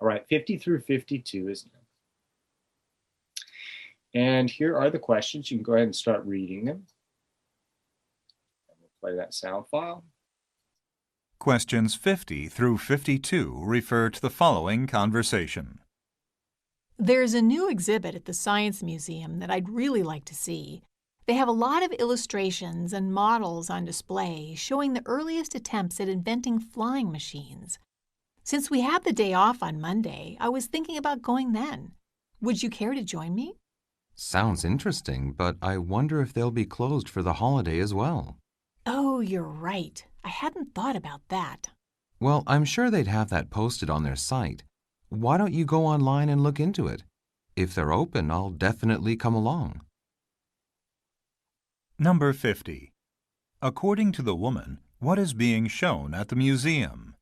All right, 50 through 52 is next. And here are the questions. You can go ahead and start reading them. And we'll play that sound file. Questions 50 through 52 refer to the following conversation. There's a new exhibit at the Science Museum that I'd really like to see. They have a lot of illustrations and models on display showing the earliest attempts at inventing flying machines. Since we have the day off on Monday, I was thinking about going then. Would you care to join me? Sounds interesting, but I wonder if they'll be closed for the holiday as well. Oh, you're right. I hadn't thought about that. Well, I'm sure they'd have that posted on their site. Why don't you go online and look into it? If they're open, I'll definitely come along. Number 50. According to the woman, what is being shown at the museum?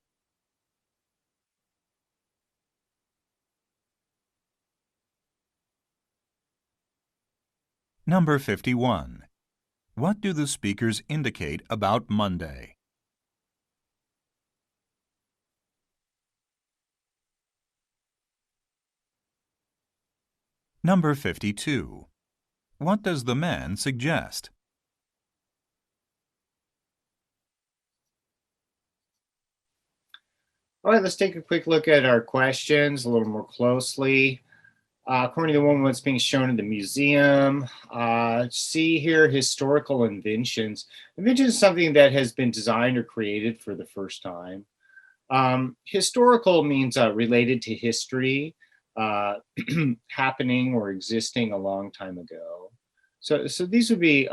Number 51. What do the speakers indicate about Monday? Number 52. What does the man suggest? All right, let's take a quick look at our questions a little more closely. According to the woman, what's being shown in the museum. See here, historical inventions. Invention is something that has been designed or created for the first time. Historical means related to history, happening or existing a long time ago. So these would be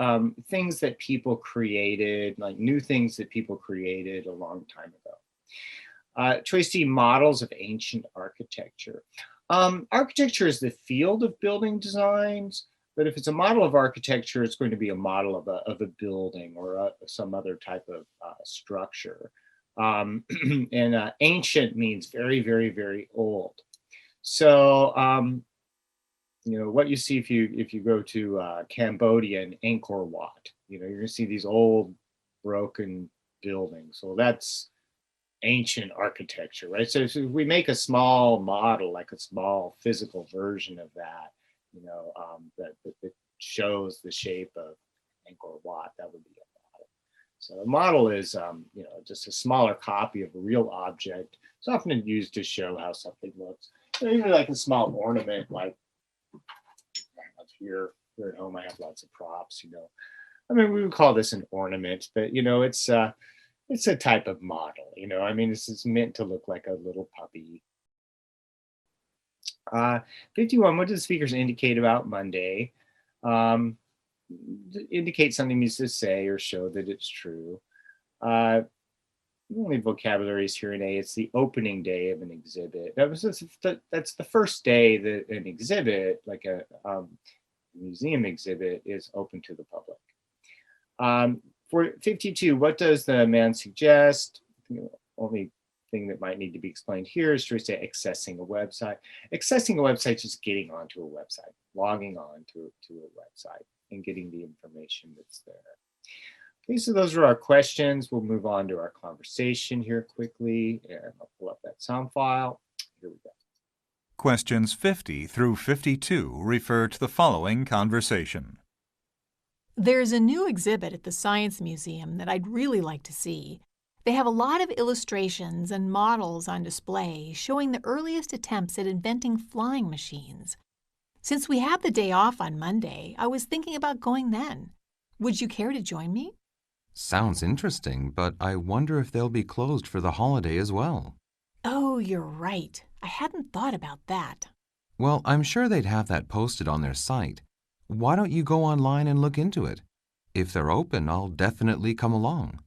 things that people created, like new things that people created a long time ago. Choice C, models of ancient architecture. Architecture is the field of building designs, but if it's a model of architecture, it's going to be a model of a building or some other type of structure. And ancient means very, very, very old. So, what you see if you go to Cambodia and Angkor Wat, you're going to see these old broken buildings. So that's ancient architecture, right? So if we make a small model, like a small physical version of that, that shows the shape of Angkor Wat, that would be a model. So a model is, just a smaller copy of a real object. It's often used to show how something looks. Even like a small ornament, like here at home, I have lots of props. I mean, we would call this an ornament, but it's a type of model, it's meant to look like a little puppy. 51, what do the speakers indicate about Monday? Indicate something means to say or show that it's true. Only vocabulary is here in A. It's the opening day of an exhibit. That's the first day that an exhibit, like a museum exhibit, is open to the public. For 52, what does the man suggest? The only thing that might need to be explained here is to say accessing a website. Accessing a website is just getting onto a website, logging on to a website and getting the information that's there. Okay, so those are our questions. We'll move on to our conversation here quickly, and I'll pull up that sound file. Here we go. Questions 50 through 52 refer to the following conversation. There's a new exhibit at the Science Museum that I'd really like to see. They have a lot of illustrations and models on display showing the earliest attempts at inventing flying machines. Since we have the day off on Monday, I was thinking about going then. Would you care to join me? Sounds interesting, but I wonder if they'll be closed for the holiday as well. Oh, you're right. I hadn't thought about that. Well, I'm sure they'd have that posted on their site. Why don't you go online and look into it? If they're open, I'll definitely come along.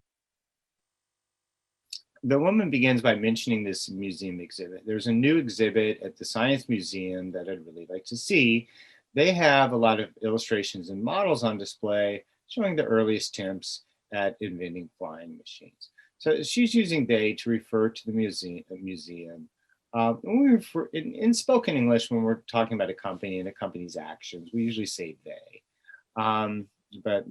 The woman begins by mentioning this museum exhibit. There's a new exhibit at the Science Museum that I'd really like to see. They have a lot of illustrations and models on display showing the earliest attempts at inventing flying machines. So she's using they to refer to the museum. In spoken English, when we're talking about a company and a company's actions, we usually say they. But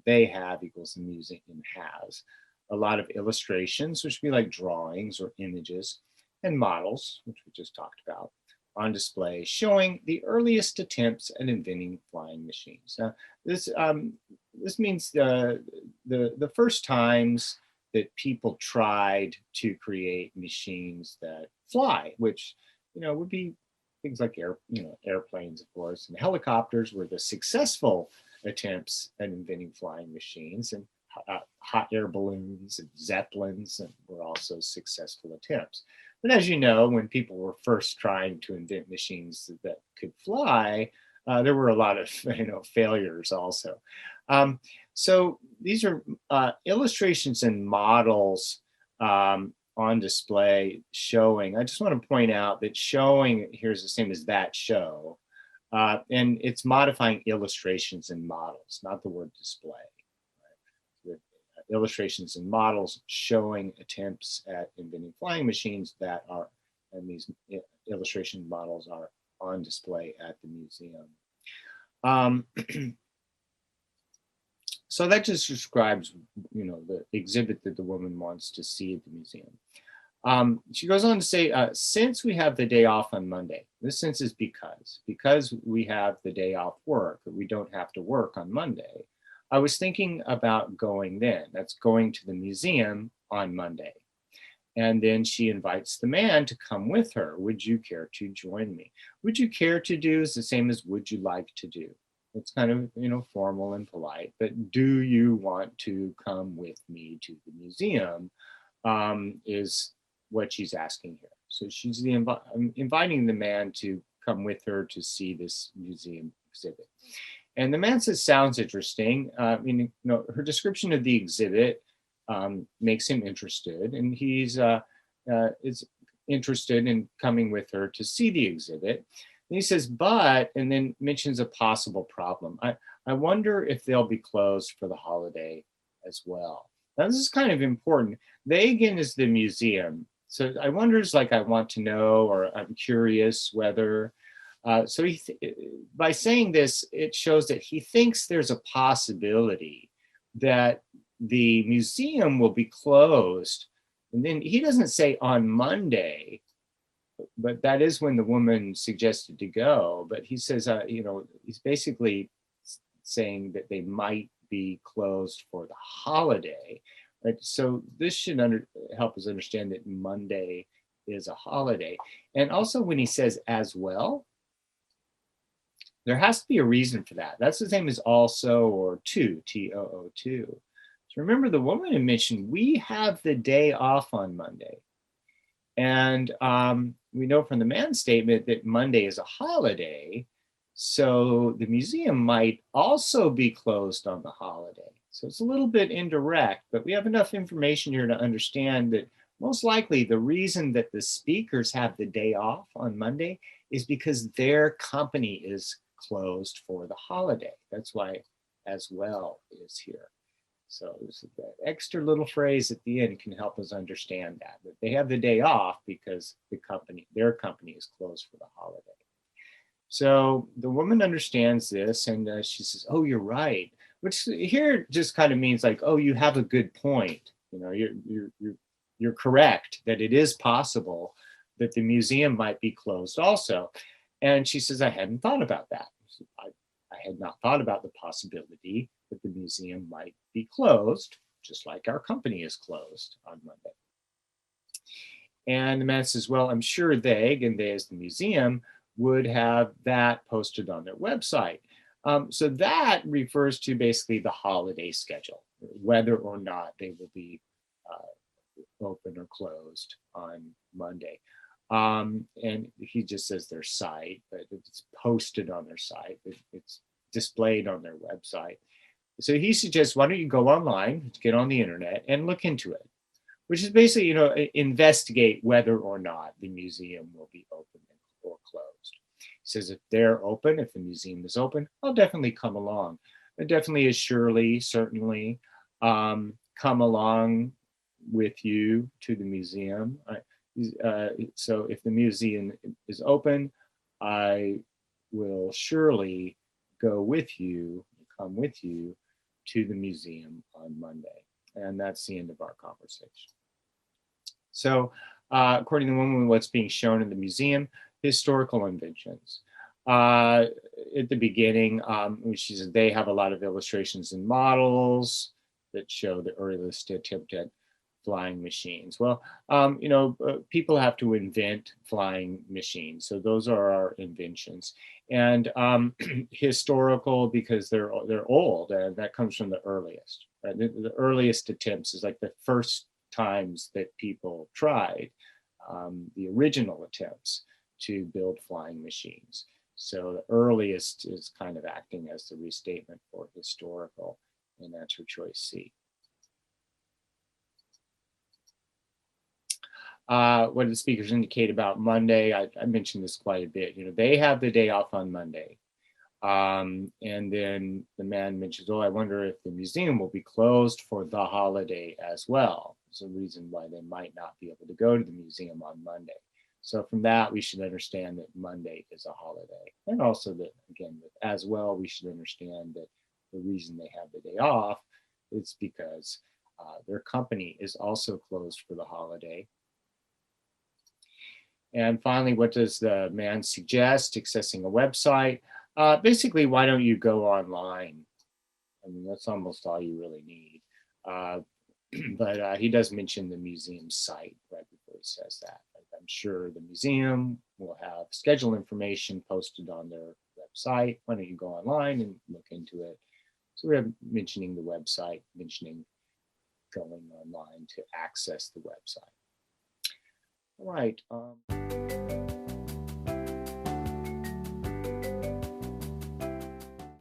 they have equals the museum has. A lot of illustrations, which would be like drawings or images, and models, which we just talked about, on display, showing the earliest attempts at inventing flying machines. Now, this means the first times that people tried to create machines that fly, which would be things like airplanes, of course, and helicopters were the successful attempts at inventing flying machines, and hot air balloons and zeppelins were also successful attempts. But as you know, when people were first trying to invent machines that could fly, there were a lot of failures also. So these are illustrations and models on display showing. I just want to point out that showing here is the same as that show, and it's modifying illustrations and models, not the word display. Illustrations and models showing attempts at inventing flying machines that are, and these illustration models are on display at the museum. So that just describes, the exhibit that the woman wants to see at the museum. She goes on to say, since we have the day off on Monday, this sense is because we have the day off work, we don't have to work on Monday. I was thinking about going then. That's going to the museum on Monday. And then she invites the man to come with her. Would you care to join me? Would you care to do is the same as would you like to do. It's kind of, formal and polite, but do you want to come with me to the museum is what she's asking here. So she's inviting the man to come with her to see this museum exhibit. And the man says, sounds interesting. Her description of the exhibit makes him interested, and he's is interested in coming with her to see the exhibit. And he says, but, and then mentions a possible problem. I wonder if they'll be closed for the holiday as well. Now, this is kind of important. They, again, is the museum. So I wonder is like, I want to know, or I'm curious whether. So by saying this, it shows that he thinks there's a possibility that the museum will be closed. And then he doesn't say on Monday, but that is when the woman suggested to go. But he says, he's basically saying that they might be closed for the holiday. Right? So this should help us understand that Monday is a holiday. And also when he says as well, there has to be a reason for that. That's the same as also or to, T-O-O-2. So remember, the woman had mentioned we have the day off on Monday. And we know from the man's statement that Monday is a holiday. So the museum might also be closed on the holiday. So it's a little bit indirect, but we have enough information here to understand that most likely the reason that the speakers have the day off on Monday is because their company is closed for the holiday. That's why as well is here. So that extra little phrase at the end can help us understand that they have the day off because their company is closed for the holiday. So the woman understands this, and she says, oh, you're right, which here just kind of means like, oh, you have a good point. You're correct that it is possible that the museum might be closed also. And she says, I hadn't thought about that. I had not thought about the possibility that the museum might be closed, just like our company is closed on Monday. And the man says, well, I'm sure they, and they as the museum, would have that posted on their website. So that refers to basically the holiday schedule, whether or not they will be open or closed on Monday. And he just says their site, but it's posted on their site. It's displayed on their website. So he suggests, why don't you go online, get on the internet and look into it, which is basically, investigate whether or not the museum will be open or closed. He says, if they're open, if the museum is open, I'll definitely come along. It definitely is certainly come along with you to the museum. So if the museum is open, I will surely go with you, come with you to the museum on Monday. And that's the end of our conversation. So according to the woman, what's being shown in the museum, historical inventions. At the beginning, she said they have a lot of illustrations and models that show the earliest attempt at flying machines. Well, people have to invent flying machines. So those are our inventions. And historical, because they're old, and that comes from the earliest. Right? The earliest attempts is like the first times that people tried, the original attempts to build flying machines. So the earliest is kind of acting as the restatement for historical, and that's her choice C. What do the speakers indicate about Monday? I mentioned this quite a bit. They have the day off on Monday. And then the man mentions, I wonder if the museum will be closed for the holiday as well. There's a reason why they might not be able to go to the museum on Monday. So from that, we should understand that Monday is a holiday. And also that, again, as well, we should understand that the reason they have the day off is because their company is also closed for the holiday. And finally, what does the man suggest? Accessing a website. Basically, why don't you go online? I mean, that's almost all you really need. But he does mention the museum site right before he says that. I'm sure the museum will have schedule information posted on their website. Why don't you go online and look into it? So we're mentioning the website, mentioning going online to access the website. All right.